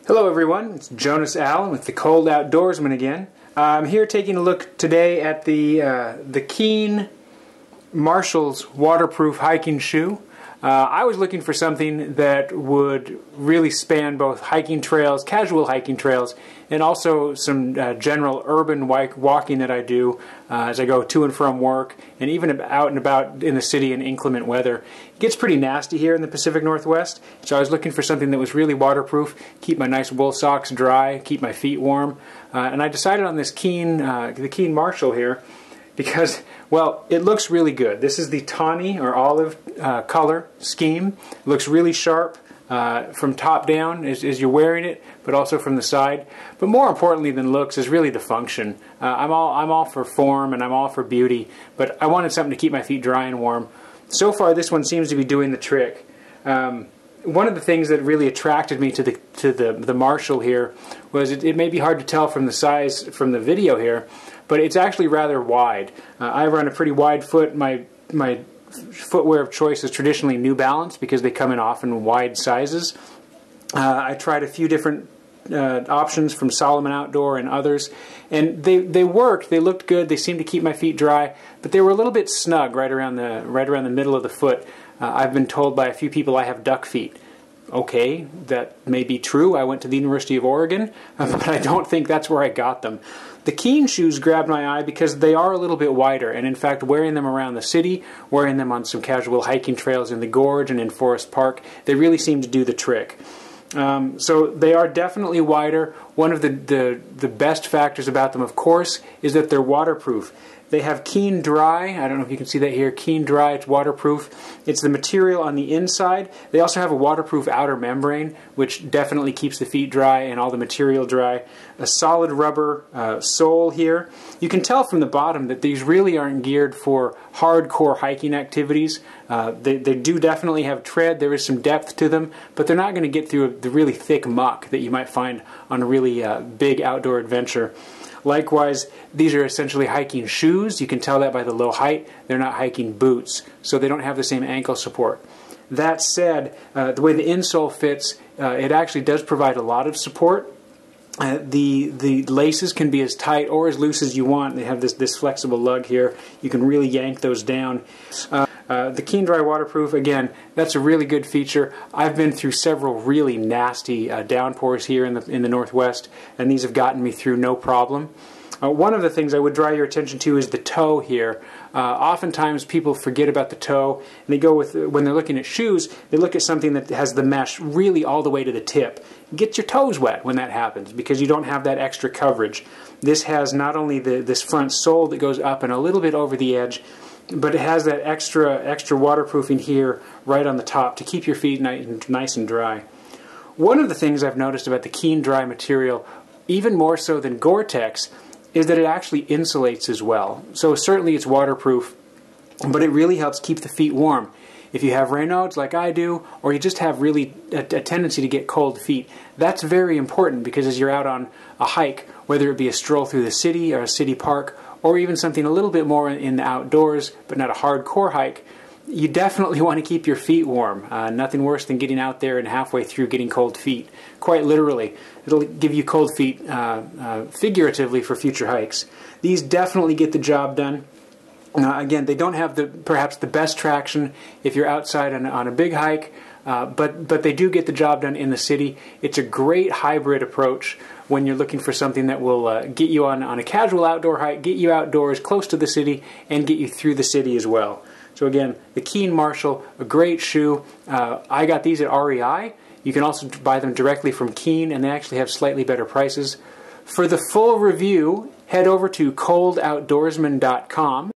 Hello everyone, it's Jonas Allen with the Cold Outdoorsman again. I'm here taking a look today at the Keen Marshall's waterproof hiking shoe. I was looking for something that would really span both hiking trails, casual hiking trails, and also some general urban walking that I do as I go to and from work, and even out and about in the city in inclement weather. It gets pretty nasty here in the Pacific Northwest, so I was looking for something that was really waterproof, keep my nice wool socks dry, keep my feet warm, and I decided on this the Keen Marshall here because, well, it looks really good. This is the tawny or olive color scheme. It looks really sharp from top down as you're wearing it, but also from the side. But more importantly than looks is really the function. I'm all for form and I'm all for beauty, but I wanted something to keep my feet dry and warm. So far, this one seems to be doing the trick. One of the things that really attracted me to the Marshall here was it may be hard to tell from the size from the video here, but it's actually rather wide. I run a pretty wide foot. My footwear of choice is traditionally New Balance because they come in often wide sizes. I tried a few different options from Solomon Outdoor and others, and they worked. They looked good. They seemed to keep my feet dry, but they were a little bit snug right around the middle of the foot. I've been told by a few people I have duck feet. Okay, that may be true. I went to the University of Oregon, but I don't think that's where I got them. The Keen shoes grabbed my eye because they are a little bit wider, and in fact wearing them around the city, wearing them on some casual hiking trails in the gorge and in Forest Park, they really seem to do the trick. So they are definitely wider. One of the best factors about them, of course, is that they're waterproof. They have Keen Dry. I don't know if you can see that here. Keen Dry, it's waterproof. It's the material on the inside. They also have a waterproof outer membrane, which definitely keeps the feet dry and all the material dry. A solid rubber sole here. You can tell from the bottom that these really aren't geared for hardcore hiking activities. They do definitely have tread. There is some depth to them, but they're not going to get through the really thick muck that you might find on a really big outdoor adventure. Likewise, these are essentially hiking shoes. You can tell that by the low height. They're not hiking boots, so they don't have the same ankle support. That said, the way the insole fits, it actually does provide a lot of support. The laces can be as tight or as loose as you want. They have this flexible lug here. You can really yank those down. The Keen Dry waterproof, again, that's a really good feature. I've been through several really nasty downpours here in the Northwest, and these have gotten me through no problem. One of the things I would draw your attention to is the toe here. Oftentimes people forget about the toe, and they go with, when they're looking at shoes, they look at something that has the mesh really all the way to the tip. Get your toes wet when that happens because you don't have that extra coverage. This has not only this front sole that goes up and a little bit over the edge, but it has that extra waterproofing here right on the top to keep your feet nice and dry. One of the things I've noticed about the Keen Dry material, even more so than Gore-Tex, is that it actually insulates as well. So certainly it's waterproof, but it really helps keep the feet warm. If you have Raynaud's like I do, or you just have really a tendency to get cold feet, that's very important because as you're out on a hike, whether it be a stroll through the city or a city park, or even something a little bit more in the outdoors, but not a hardcore hike, you definitely want to keep your feet warm. Nothing worse than getting out there and halfway through getting cold feet. Quite literally. It'll give you cold feet figuratively for future hikes. These definitely get the job done. Again, they don't have perhaps the best traction if you're outside on a big hike, but they do get the job done in the city. It's a great hybrid approach when you're looking for something that will get you on a casual outdoor hike, get you outdoors close to the city, and get you through the city as well. So again, the Keen Marshall, a great shoe. I got these at REI. You can also buy them directly from Keen, and they actually have slightly better prices. For the full review, head over to coldoutdoorsman.com.